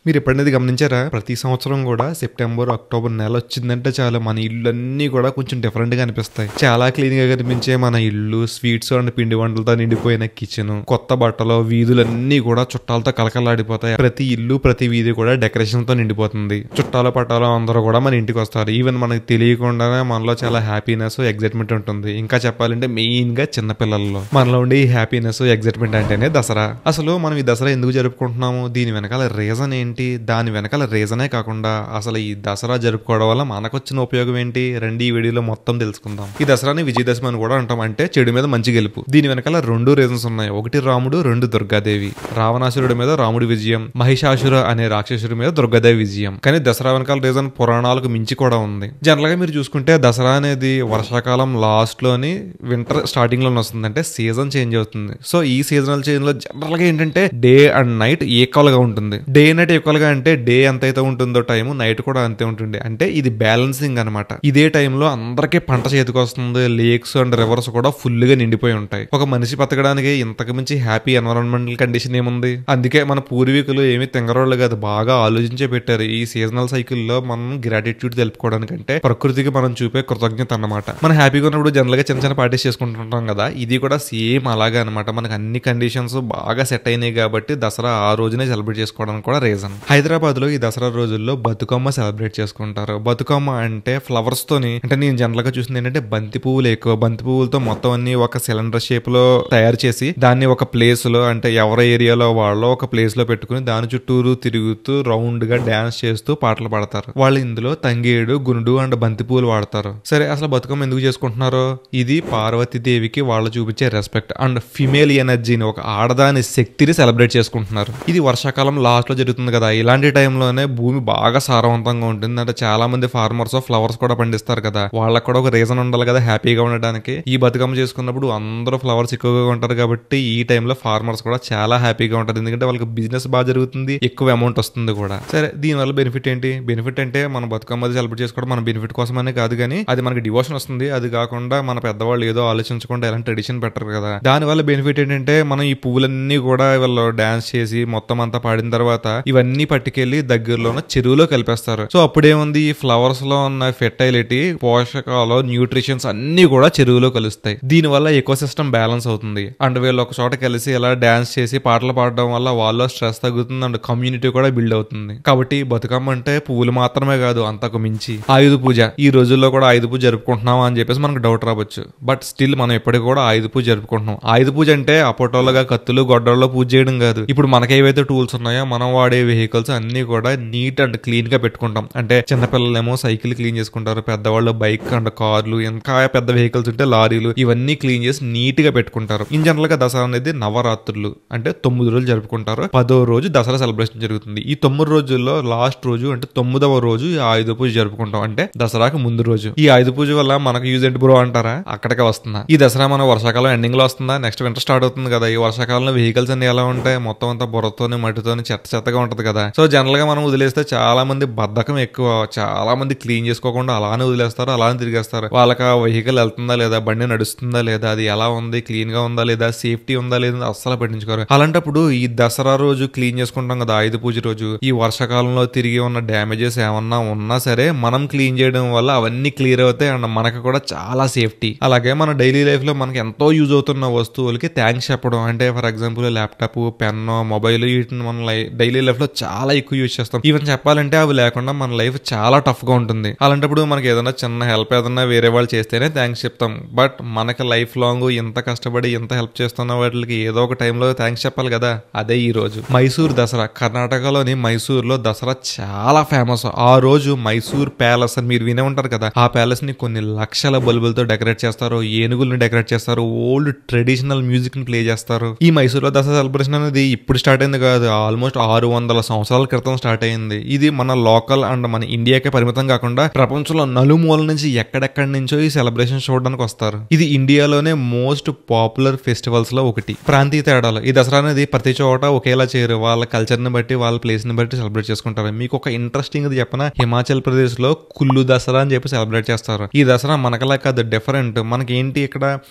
మీరు ఎప్పుడనేది గమనించారా? ప్రతి సంవత్సరం కూడా సెప్టెంబర్, అక్టోబర్ నెల వచ్చిందంటే చాలు మన ఇళ్ళన్నీ కూడా కొంచెం డిఫరెంట్ గా అనిపిస్తాయి. చాలా క్లీన్ గా కనిపించే మన ఇల్లు, స్వీట్స్ అండ్ పిండి వంటలతో నిండిపోయిన కిచెన్, కొత్త బట్టలు, వీధులన్నీ కూడా చుట్టాలతో కలకలాడిపోతాయి. ప్రతి ఇల్లు, ప్రతి వీధి కూడా డెకరేషన్ తో నిండిపోతుంది. చుట్టాలు పట్టాలు అందరూ కూడా మన ఇంటికి వస్తారు. ఈవెన్ మనకి తెలియకుండానే మనలో చాలా హ్యాపీనెస్, ఎగ్జైట్మెంట్ ఉంటుంది. ఇంకా చెప్పాలంటే మెయిన్ గా చిన్న పిల్లల్లో మనలో ఉండే ఈ హ్యాపీనెస్, ఎగ్జైట్మెంట్ అంటేనే దసరా. అసలు మనం ఈ దసరా ఎందుకు జరుపుకుంటున్నాము? దీని వెనకాల రీజన్ ఏంటి? దాని వెనకాల రీజనే కాకుండా అసలు ఈ దసరా జరుపుకోవడం వల్ల మనకు వచ్చిన ఉపయోగం ఏంటి? రండి ఈ వీడియోలో మొత్తం తెలుసుకుందాం. ఈ దసరాని విజయదశమి అని కూడా అంటాం, అంటే చెడు మీద మంచి గెలుపు. దీని వెనకాల 2 రీజన్స్ ఉన్నాయి. ఒకటి రాముడు, 2 దుర్గాదేవి. రావణాసురుడి మీద రాముడి విజయం, మహిషాసుర అనే రాక్షసుడి మీద దుర్గాదేవి విజయం. కానీ దసరా వెనకాల రీజన్ పురాణాలకు మించి కూడా ఉంది. జనరల్ గా మీరు చూసుకుంటే దసరా అనేది వర్షాకాలం లాస్ట్ లోని వింటర్ స్టార్టింగ్ లోనే వస్తుంది. అంటే సీజన్ చేంజ్ అవుతుంది. సో ఈ సీజనల్ చేంజ్ లో జనరల్ గా ఏంటంటే డే అండ్ నైట్ ఈక్వల్ గా ఉంటుంది. డే నైట్ ఈక్వల్ గా అంటే డే ఎంత అయితే ఉంటుందో టైం, నైట్ కూడా అంతే ఉంటుంది. అంటే ఇది బ్యాలెన్సింగ్ అనమాట. ఇదే టైంలో అందరికీ పంట చేతికి వస్తుంది. లేక్స్ అండ్ రివర్స్ కూడా ఫుల్ గా నిండిపోయి ఉంటాయి. ఒక మనిషి బతకడానికి ఇంతకు మించి హ్యాపీ ఎన్విరాన్మెంటల్ కండిషన్ ఏముంది? అందుకే మన పూర్వీకులు ఏమి తెంగరోళ్ళు కాదు, బాగా ఆలోచించే పెట్టారు. ఈ సీజనల్ సైకిల్ లో మనం గ్రాటిట్యూడ్ తెలుపుకోవడానికంటే ప్రకృతికి మనం చూపే కృతజ్ఞత అన్నమాట. మనం హ్యాపీగా ఉన్నప్పుడు జనరల్ గా చిన్న చిన్న పార్టీస్ చేసుకుంటుంటాం కదా, ఇది కూడా సేమ్ అలాగే అనమాట. మనకు అన్ని కండిషన్స్ బాగా సెట్ అయినాయి కాబట్టి దసరా ఆ రోజునే సెలబ్రేట్ చేసుకోవడానికి కూడా రీజన్. హైదరాబాద్ లో ఈ దసరా రోజుల్లో బతుకమ్మ సెలబ్రేట్ చేసుకుంటారు. బతుకమ్మ అంటే ఫ్లవర్స్ తోని, అంటే నేను జనరల్ గా చూసింది ఏంటంటే బంతి పువ్వులు ఎక్కువ. బంతి పువ్వులతో మొత్తం అన్ని ఒక సిలిండర్ షేప్ లో తయారు చేసి దాన్ని ఒక ప్లేస్ లో, అంటే ఎవరి ఏరియాలో వాళ్ళు ఒక ప్లేస్ లో పెట్టుకుని దాని చుట్టూరు తిరుగుతూ రౌండ్ గా డాన్స్ చేస్తూ పాటలు పాడతారు. వాళ్ళు ఇందులో తంగేడు, గునుడు అండ్ బంతి పువ్వులు వాడతారు. సరే, అసలు బతుకమ్మ ఎందుకు చేసుకుంటున్నారు? ఇది పార్వతీదేవికి వాళ్ళు చూపించే రెస్పెక్ట్ అండ్ ఫిమేల్ ఎనర్జీని, ఒక ఆడదాని శక్తిని సెలబ్రేట్ చేసుకుంటున్నారు. ఇది వర్షాకాలం లాస్ట్ లో జరుగుతుంది కదా, ఇలాంటి టైంలోనే భూమి బాగా సారవంతంగా ఉంటుంది. అంటే చాలా మంది ఫార్మర్స్ ఫ్లవర్స్ కూడా పండిస్తారు కదా, వాళ్ళకి కూడా ఒక రీజన్ ఉండాలి కదా హ్యాపీగా ఉండడానికి. ఈ బతుకమ్మ చేసుకున్నప్పుడు అందరూ ఫ్లవర్స్ ఎక్కువగా ఉంటారు కాబట్టి ఈ టైంలో ఫార్మర్స్ కూడా చాలా హ్యాపీగా ఉంటారు. ఎందుకంటే వాళ్ళకి బిజినెస్ బాగా జరుగుతుంది, ఎక్కువ అమౌంట్ వస్తుంది కూడా. సరే, దీనివల్ల బెనిఫిట్ ఏంటి? బెనిఫిట్ అంటే మన బతుకమ్మ సెలబ్రేట్ చేసుకోవడం మన బెనిఫిట్ కోసమనే కాదు, కానీ అది మనకి డివోషన్ వస్తుంది. అది కాకుండా మన పెద్దవాళ్ళు ఏదో ఆలోచించకుండా ఎలాంటి ట్రెడిషన్ పెట్టరు కదా. దానివల్ల బెనిఫిట్ ఏంటంటే మనం ఈ పువ్వులన్నీ కూడా వీళ్ళు డాన్స్ చేసి మొత్తం అంతా పాడిన తర్వాత ఇవన్నీ పట్టుకెళ్లి దగ్గరలో ఉన్న చెరువులో కలిపేస్తారు. సో అప్పుడేముంది, ఈ ఫ్లవర్స్ లో ఉన్న ఫెర్టైలిటీ, పోషకాలు, న్యూట్రిషన్స్ అన్ని కూడా చెరువులో కలుస్తాయి. దీని వల్ల ఎకో సిస్టమ్ బ్యాలెన్స్ అవుతుంది. అండ్ వీళ్ళు ఒక చోట కలిసి ఇలా డాన్స్ చేసి పాటలు పాడడం వల్ల వాళ్ళ స్ట్రెస్ తగ్గుతుంది అండ్ కమ్యూనిటీ కూడా బిల్డ్ అవుతుంది. కాబట్టి బతుకమ్మ అంటే పువ్వులు మాత్రమే కాదు, అంతకు మించి ఆయుధ పూజ. ఈ రోజుల్లో కూడా ఆయుధ పూజ జరుపుకుంటున్నామా అని చెప్పేసి మనకు డౌట్ రావచ్చు. బట్ స్టిల్ మనం ఎప్పటికీ కూడా ఆయుధ పూజ జరుపుకుంటున్నాం. ఆయుధ పూజ అంటే అపోటోలుగా కత్తులు, గొడ్డల్లో పూజ చేయడం కాదు. ఇప్పుడు మనకి ఏవైతే టూల్స్ ఉన్నాయో, మనం వాడే వెహికల్స్ అన్ని కూడా నీట్ అండ్ క్లీన్ గా పెట్టుకుంటాం. అంటే చిన్నపిల్లలేమో సైకిల్ క్లీన్ చేసుకుంటారు, పెద్దవాళ్ళు బైక్ అండ్ కార్లు, ఇంకా పెద్ద వెహికల్స్ ఉంటే లారీలు, ఇవన్నీ క్లీన్ చేసి నీట్ గా పెట్టుకుంటారు. ఇన్ జనరల్ గా దసరా అనేది నవరాత్రులు, అంటే 9 రోజులు జరుపుకుంటారు. 10వ రోజు దసరా సెలబ్రేషన్ జరుగుతుంది. ఈ 9 రోజుల్లో లాస్ట్ రోజు అంటే 9వ రోజు ఈ ఆయుధ పూజ జరుపుకుంటాం, అంటే దసరాకు ముందు రోజు. ఈ ఆయుధ పూజ వల్ల మనకు యూజ్ ఏంటి బ్రో అంటారా? అక్కడికే వస్తుందా. ఈ దసరా మన వర్షాకాలం ఎండింగ్ లో వస్తుందా? నెక్స్ట్ వింటర్ స్టార్ట్ అవుతుంది కదా. ఈ వర్షాకాలంలో వెహికల్స్ అన్ని ఎలా ఉంటాయి? మొత్తం అంతా బుర్రతోని, మట్టితోని చెత్తగా ఉంటది కదా. సో జనరల్ గా మనం వదిలేస్తే చాలా మంది బద్ధకం ఎక్కువ, చాలా మంది క్లీన్ చేసుకోకుండా అలానే వదిలేస్తారు, అలానే తిరిగేస్తారు. వాళ్ళకి ఆ వెహికల్ వెళ్తుందా లేదా, బండి నడుస్తుందా లేదా, అది ఎలా ఉంది, క్లీన్ గా ఉందా లేదా, సేఫ్టీ ఉందా లేదా అస్సలు పట్టించుకోరు. అలాంటప్పుడు ఈ దసరా రోజు క్లీన్ చేసుకుంటాం కదా, ఆయుధ పూజ రోజు, ఈ వర్షాకాలంలో తిరిగి ఉన్న డ్యామేజెస్ ఏమన్నా ఉన్నా సరే మనం క్లీన్ చేయడం వల్ల అవన్నీ క్లియర్ అవుతాయి అండ్ మనకు కూడా చాలా సేఫ్టీ. అలాగే మన డైలీ లైఫ్ లో మనకి ఎంతో యూజ్ అవుతున్న వస్తువులకి థ్యాంక్స్ చెప్పడం, అంటే for example laptop, pen, mobile, వీటిని మన డైలీ లైఫ్ లో చాలా ఎక్కువ యూజ్ చేస్తాం. ఈవెన్ చెప్పాలంటే అవి లేకుండా మన లైఫ్ చాలా టఫ్ గా ఉంటుంది. అలాంటప్పుడు మనకి ఏదైనా చిన్న హెల్ప్ ఏదైనా వేరే వాళ్ళు చేస్తేనే థ్యాంక్స్ చెప్తాం. బట్ మనకి లైఫ్ లాంగ్ ఇంత కష్టపడి ఇంత హెల్ప్ చేస్తున్న వాటికి ఏదో ఒక టైంలో థ్యాంక్స్ చెప్పాలి కదా. అదే ఈ రోజు మైసూర్ దసరా. కర్ణాటకలోని మైసూర్ లో దసరా చాలా ఫేమస్. ఆ రోజు మైసూర్ ప్యాలెస్ అని మీరు వినే ఉంటారు కదా, ఆ ప్యాలెస్ ని కొన్ని లక్షల బల్బులతో డెకరేట్ చేస్తారు, ఏనుగుల్ని డెకరేట్ చేస్తారు, ఓల్డ్ ట్రెడిషనల్ మ్యూజిక్ ని ప్లే చేస్తారు. ఈ మైసూర్ లో దసరా సెలబ్రేషన్ అనేది ఇప్పుడు స్టార్ట్ అయింది కాదు, ఆల్మోస్ట్ 600 సంవత్సరాల క్రితం స్టార్ట్ అయింది. ఇది మన లోకల్ అండ్ మన ఇండియాకే పరిమితం కాకుండా ప్రపంచంలో నలుమూల నుంచి ఎక్కడెక్కడి నుంచో ఈ సెలబ్రేషన్ చూడడానికి వస్తారు. ఇది ఇండియాలోనే మోస్ట్ పాపులర్ ఫెస్టివల్స్ లో ఒకటి. ప్రాంతీయ తేడాలు. ఈ దసరా అనేది ప్రతి చోట ఒకేలా చేయరు, వాళ్ళ కల్చర్ ని బట్టి, వాళ్ళ ప్లేస్ ని బట్టి సెలబ్రేట్ చేసుకుంటారు. మీకు ఒక ఇంట్రెస్టింగ్ చెప్పనా, హిమాచల్ ప్రదేశ్ లో కుల్లు దసరా అని చెప్పి సెలబ్రేట్ చేస్తారు. ఈ దసరా మనకలా కాదు, డిఫరెంట్. మనకి ఏంటి, ఇక్కడ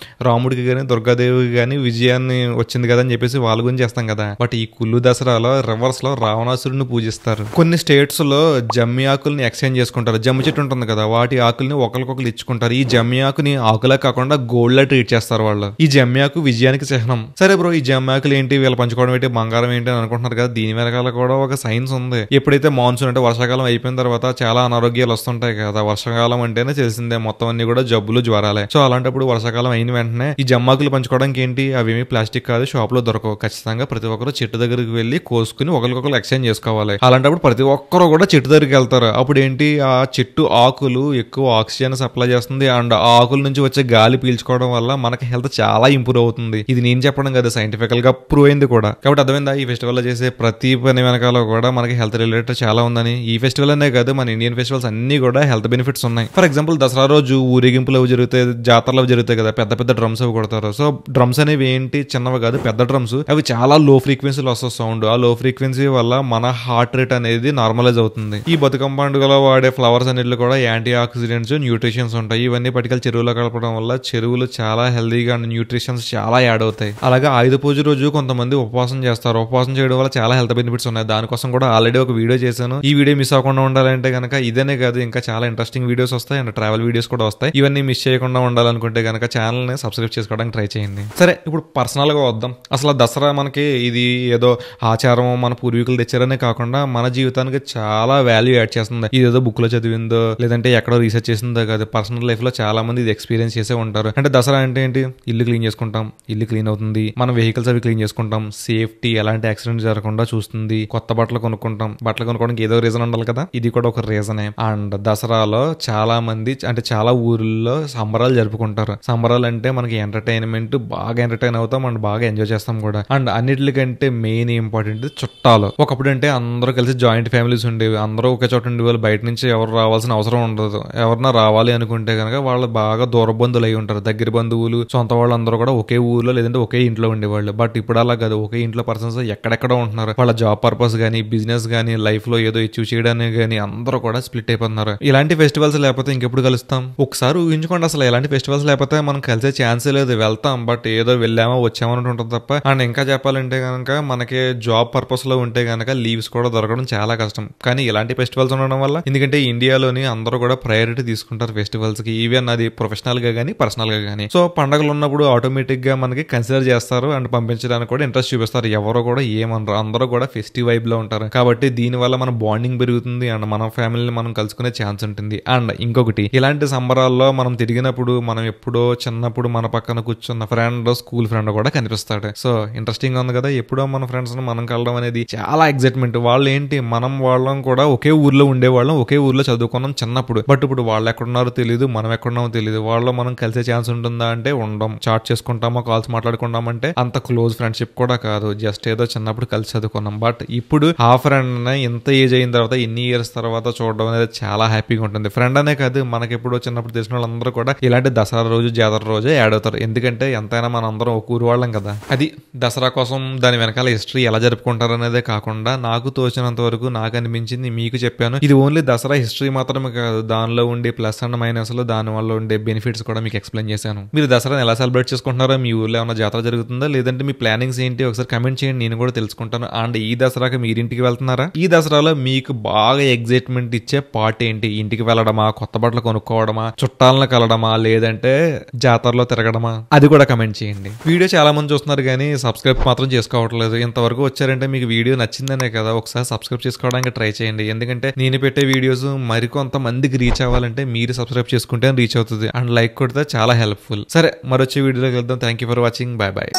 రాముడికి గానీ దుర్గాదేవికి గానీ విజయాన్ని వచ్చింది కదా అని చెప్పేసి వాళ్ళ గురించి చేస్తాం కదా. బట్ ఈ కుల్లు దసరాలో రివర్స్ లో రావణ రావణాసురుడిని పూజిస్తారు. కొన్ని స్టేట్స్ లో జమ్మి ఆకుల్ని ఎక్స్చేంజ్ చేసుకుంటారు. జమ్మి చెట్టు ఉంటుంది కదా, వాటి ఆకుల్ని ఒకరికొకరు ఇచ్చుకుంటారు. ఈ జమ్మి ఆకుని ఆకులా కాకుండా గోల్డ్ లా ట్రీట్ చేస్తారు వాళ్ళు. ఈ జమ్మి ఆకు విజయానికి చిహ్నం. సరే బ్రో, ఈ జమ్మి ఆకులు ఏంటి, వీళ్ళు పంచుకోవడం ఏంటి, బంగారం ఏంటి అని అనుకుంటున్నారు కదా, దీని వెనకాల కూడా ఒక సైన్స్ ఉంది. ఎప్పుడైతే మాన్సూన్ అంటే వర్షాకాలం అయిపోయిన తర్వాత చాలా అనారోగ్యాలు వస్తుంటాయి కదా. వర్షాకాలం అంటేనే తెలిసిందే మొత్తం అన్ని కూడా జబ్బులు జ్వరాలే. సో అలాంటప్పుడు వర్షాకాలం అయిన వెంటనే ఈ జమ్మాకులు పంచుకోవడానికి ఏంటి, అవేమి ప్లాస్టిక్ కాదు, షాప్ లో దొరకవు. ఖచ్చితంగా ప్రతి ఒక్కరు చెట్టు దగ్గరికి వెళ్లి కోసుకుని ఒకరికొకరు ఎక్స్చేంజ్ చేసుకోవాలి. అలాంటప్పుడు ప్రతి ఒక్కరు కూడా చెట్టు దగ్గరికి వెళ్తారు. అప్పుడు ఏంటి, ఆ చెట్టు ఆకులు ఎక్కువ ఆక్సిజన్ సప్లై చేస్తుంది. అండ్ ఆ ఆకుల నుంచి వచ్చే గాలి పీల్చుకోవడం వల్ల మనకి హెల్త్ చాలా ఇంప్రూవ్ అవుతుంది. ఇది నేను చెప్పడం కదా, సైంటిఫికల్ గా ప్రూవ్ అయింది కూడా. కాబట్టి అర్థమైందా, ఈ ఫెస్టివల్ లో చేసే ప్రతి పని వెనకాల కూడా మనకి హెల్త్ రిలేటెడ్ చాలా ఉందని. ఈ ఫెస్టివల్ అనే కాదు, మన ఇండియన్ ఫెస్టివల్స్ అన్ని కూడా హెల్త్ బెనిఫిట్స్ ఉన్నాయి. ఫర్ ఎగ్జాంపుల్ దసరా రోజు ఊరేగింపులు అవి జరుగుతాయి, జాతరలు అవి జరుగుతాయి కదా, పెద్ద పెద్ద డ్రమ్స్ అవి కొడతారు. సో డ్రమ్స్ అనేవి ఏంటి, చిన్నవి కాదు, పెద్ద డ్రమ్స్. అవి చాలా లో ఫ్రీక్వెన్సీలో వస్తుంది సౌండ్. ఆ లో ఫ్రీక్వెన్సీ వల్ల మన హార్ట్ రేట్ అనేది నార్మలైజ్ అవుతుంది. ఈ బతుకమ్మ పండుగలో వాడే ఫ్లవర్స్ అన్నిటిలో కూడా యాంటీ ఆక్సిడెంట్స్, న్యూట్రిషన్స్ ఉంటాయి. ఇవన్నీ పట్టుకెళ్ళి చెరువులో కలపడం వల్ల చెరువులు చాలా హెల్దీగా అండ్ న్యూట్రిషన్స్ చాలా యాడ్ అవుతాయి. అలాగే ఆయుధ పూజ రోజు కొంతమంది ఉపవాసం చేస్తారు. ఉపవాసం చేయడం వల్ల చాలా హెల్త్ బెనిఫిట్స్ ఉన్నాయి. దానికోసం కూడా ఆల్రెడీ ఒక వీడియో చేశాను. ఈ వీడియో మిస్ అవ్వకుండా ఉండాలంటే కనుక ఇదనే కాదు, ఇంకా చాలా ఇంట్రెస్టింగ్ వీడియోస్ వస్తాయి అండ్ ట్రావెల్ వీడియోస్ కూడా వస్తాయి. ఇవన్నీ మిస్ చేయకుండా ఉండాలనుకుంటే కనుక ఛానల్ ని సబ్స్క్రైబ్ చేసుకోవడానికి ట్రై చేయండి. సరే, ఇప్పుడు పర్సనల్ గా వద్దాం. అసలు దసరా మనకి ఇది ఏదో ఆచారం మన పూర్వీకులు తెచ్చారనే కాకుండా మన జీవితానికి చాలా వాల్యూ యాడ్ చేస్తుంది. ఇది ఏదో బుక్ లో చదివిందో లేదంటే ఎక్కడో రీసెర్చ్ చేసిందో కాదు, పర్సనల్ లైఫ్ లో చాలా మంది ఇది ఎక్స్పీరియన్స్ చేసే ఉంటారు. అంటే దసరా అంటే ఏంటి, ఇల్లు క్లీన్ చేసుకుంటాం, ఇల్లు క్లీన్ అవుతుంది, మన వెహికల్స్ అవి క్లీన్ చేసుకుంటాం, సేఫ్టీ ఎలాంటి యాక్సిడెంట్ జరగకుండా చూస్తుంది, కొత్త బట్టలు కొనుక్కుంటాం. బట్టలు కొనుక్కోవడానికి ఏదో రీజన్ ఉండాలి కదా, ఇది కూడా ఒక రీజనే. అండ్ దసరాలో చాలా మంది అంటే చాలా ఊర్లలో సంబరాలు జరుపుకుంటారు. సంబరాలు అంటే మనకి ఎంటర్టైన్మెంట్, బాగా ఎంటర్టైన్ అవుతాం అండ్ బాగా ఎంజాయ్ చేస్తాం కూడా. అండ్ అన్నిటికంటే మెయిన్ ఇంపార్టెంట్ చుట్టాలు. ఒకప్పుడు అంటే అందరూ కలిసి జాయింట్ ఫ్యామిలీస్ ఉండేవి, అందరూ ఒకే చోట ఉండేవాళ్ళు. బయట నుంచి ఎవరు రావాల్సిన అవసరం ఉండదు. ఎవరన్నా రావాలి అనుకుంటే కనుక వాళ్ళు బాగా దూర బంధువులు అయి ఉంటారు. దగ్గర బంధువులు, సొంత వాళ్ళు అందరూ కూడా ఒకే ఊర్లో లేదంటే ఒకే ఇంట్లో ఉండేవాళ్ళు. బట్ ఇప్పుడు అలా కాదు, ఒకే ఇంట్లో పర్సన్స్ ఎక్కడెక్కడ ఉంటున్నారు. వాళ్ళ జాబ్ పర్పస్ గానీ, బిజినెస్ గానీ, లైఫ్ లో ఏదో అచీవ్ చేయడానికి గానీ అందరూ కూడా స్ప్లిట్ అయిపోతున్నారు. ఇలాంటి ఫెస్టివల్స్ లేకపోతే ఇంకెప్పుడు కలుస్తాం? ఒకసారి ఊహించుకోండి, అసలు ఇలాంటి ఫెస్టివల్స్ లేకపోతే మనం కలిసే ఛాన్సే లేదు. వెళ్తాం బట్ ఏదో వెళ్ళామో వచ్చామో అని ఉంటుంది తప్ప. అండ్ ఇంకా చెప్పాలంటే కనుక మనకి జాబ్ పర్పస్ లో ఉంటే కనుక లీవ్స్ కూడా దొరకడం చాలా కష్టం. కానీ ఇలాంటి ఫెస్టివల్స్ ఉండడం వల్ల, ఎందుకంటే ఇండియాలోని అందరూ కూడా ప్రయారిటీ తీసుకుంటారు ఫెస్టివల్స్ కి, ఈవెన్ అది ప్రొఫెషనల్ గా గానీ పర్సనల్ గా గానీ. సో పండుగలు ఉన్నప్పుడు ఆటోమేటిక్ గా మనకి కన్సిడర్ చేస్తారు అండ్ పంపించడానికి కూడా ఇంట్రెస్ట్ చూపిస్తారు. ఎవరో కూడా ఏమనరు, అందరూ కూడా ఫెస్టివ్ వైబ్ లో ఉంటారు. కాబట్టి దీని వల్ల మన బాండింగ్ పెరుగుతుంది అండ్ మన ఫ్యామిలీని మనం కలుసుకునే ఛాన్స్ ఉంటుంది. అండ్ ఇంకొకటి, ఇలాంటి సంబరాల్లో మనం తిరిగినప్పుడు మనం ఎప్పుడో చిన్నప్పుడు మన పక్కన కూర్చున్న ఫ్రెండ్, స్కూల్ ఫ్రెండ్ కూడా కనిపిస్తాడు. సో ఇంట్రెస్టింగ్ ఉంది కదా, ఎప్పుడో మన ఫ్రెండ్స్ ని మనం కలవడం అనేది చాలా ఎక్సైట్మెంట్. వాళ్ళు ఏంటి, మనం వాళ్ళం కూడా ఒకే ఊర్లో ఉండేవాళ్ళం, ఒకే ఊర్లో చదువుకున్నాం చిన్నప్పుడు. బట్ ఇప్పుడు వాళ్ళు ఎక్కడున్నారో తెలియదు, మనం ఎక్కడున్నామో తెలియదు. వాళ్ళు మనం కలిసే ఛాన్స్ ఉంటుందా అంటే ఉండం. చాట్ చేసుకుంటామో, కాల్స్ మాట్లాడుకుంటామంటే అంత క్లోజ్ ఫ్రెండ్షిప్ కూడా కాదు, జస్ట్ ఏదో చిన్నప్పుడు కలిసి చదువుకున్నాం. బట్ ఇప్పుడు ఆ ఫ్రెండ్ ఇంత ఏజ్ అయిన తర్వాత, ఎన్ని ఇయర్స్ తర్వాత చూడడం అనేది చాలా హ్యాపీగా ఉంటుంది. ఫ్రెండ్ అనే కాదు, మనకి ఎప్పుడో చిన్నప్పుడు తెలిసిన వాళ్ళందరూ కూడా ఇలాంటి దసరా రోజు, జాతర రోజే యాడ్ అవుతారు. ఎందుకంటే ఎంతైనా మన అందరం ఒక ఊరు వాళ్ళం కదా. అది దసరా కోసం దాని వెనకాల హిస్టరీ ఎలా జరుపుకుంటారు అనేదే కాకుండా నాకు తోచినంత వరకు నాకు అనిపించింది మీకు చెప్పాను. ఇది ఓన్లీ దసరా హిస్టరీ మాత్రమే కాదు, దానిలో ఉండే ప్లస్ అండ్ మైనస్ లో దాని వల్ల ఉండే బెనిఫిట్స్ కూడా మీకు ఎక్స్ప్లెయిన్ చేశాను. మీరు దసరాని ఎలా సెలబ్రేట్ చేసుకుంటున్నారో, మీ ఊర్లో ఏమైనా జాతర జరుగుతుందా లేదంటే మీ ప్లానింగ్స్ ఏంటి ఒకసారి కమెంట్ చేయండి, నేను కూడా తెలుసుకుంటాను. అండ్ ఈ దసరాకి మీరింటికి వెళ్తున్నారా? ఈ దసరాలో మీకు బాగా ఎగ్జైట్మెంట్ ఇచ్చే పార్ట్ ఏంటి? ఇంటికి వెళ్ళడమా, కొత్త బట్టలు కొనుక్కోవడమా, చుట్టాలను కలడమా, లేదంటే జాతరలో తిరగడమా? అది కూడా కమెంట్ చేయండి. వీడియో చాలా మంది చూస్తున్నారు కానీ సబ్స్క్రైబ్ మాత్రం చేసుకోవట్లేదు. ఇంతవరకు వచ్చారంటే మీకు వీడియో నచ్చిందనే కదా. ఒకసారి సబ్స్క్రైబ్ చేసుకోవడానికి ట్రై చేయండి. ఎందుకంటే నేను పెట్టే వీడియోస్ మరికొంత మందికి రీచ్ అవ్వాలంటే మీరు సబ్స్క్రైబ్ చేసుకుంటే రీచ్ అవుతుంది. అండ్ లైక్ కొడితే చాలా హెల్ప్ఫుల్. సరే, మరొచ్చే వీడియోలోకి వెళ్దాం. Thank you for watching. Bye bye.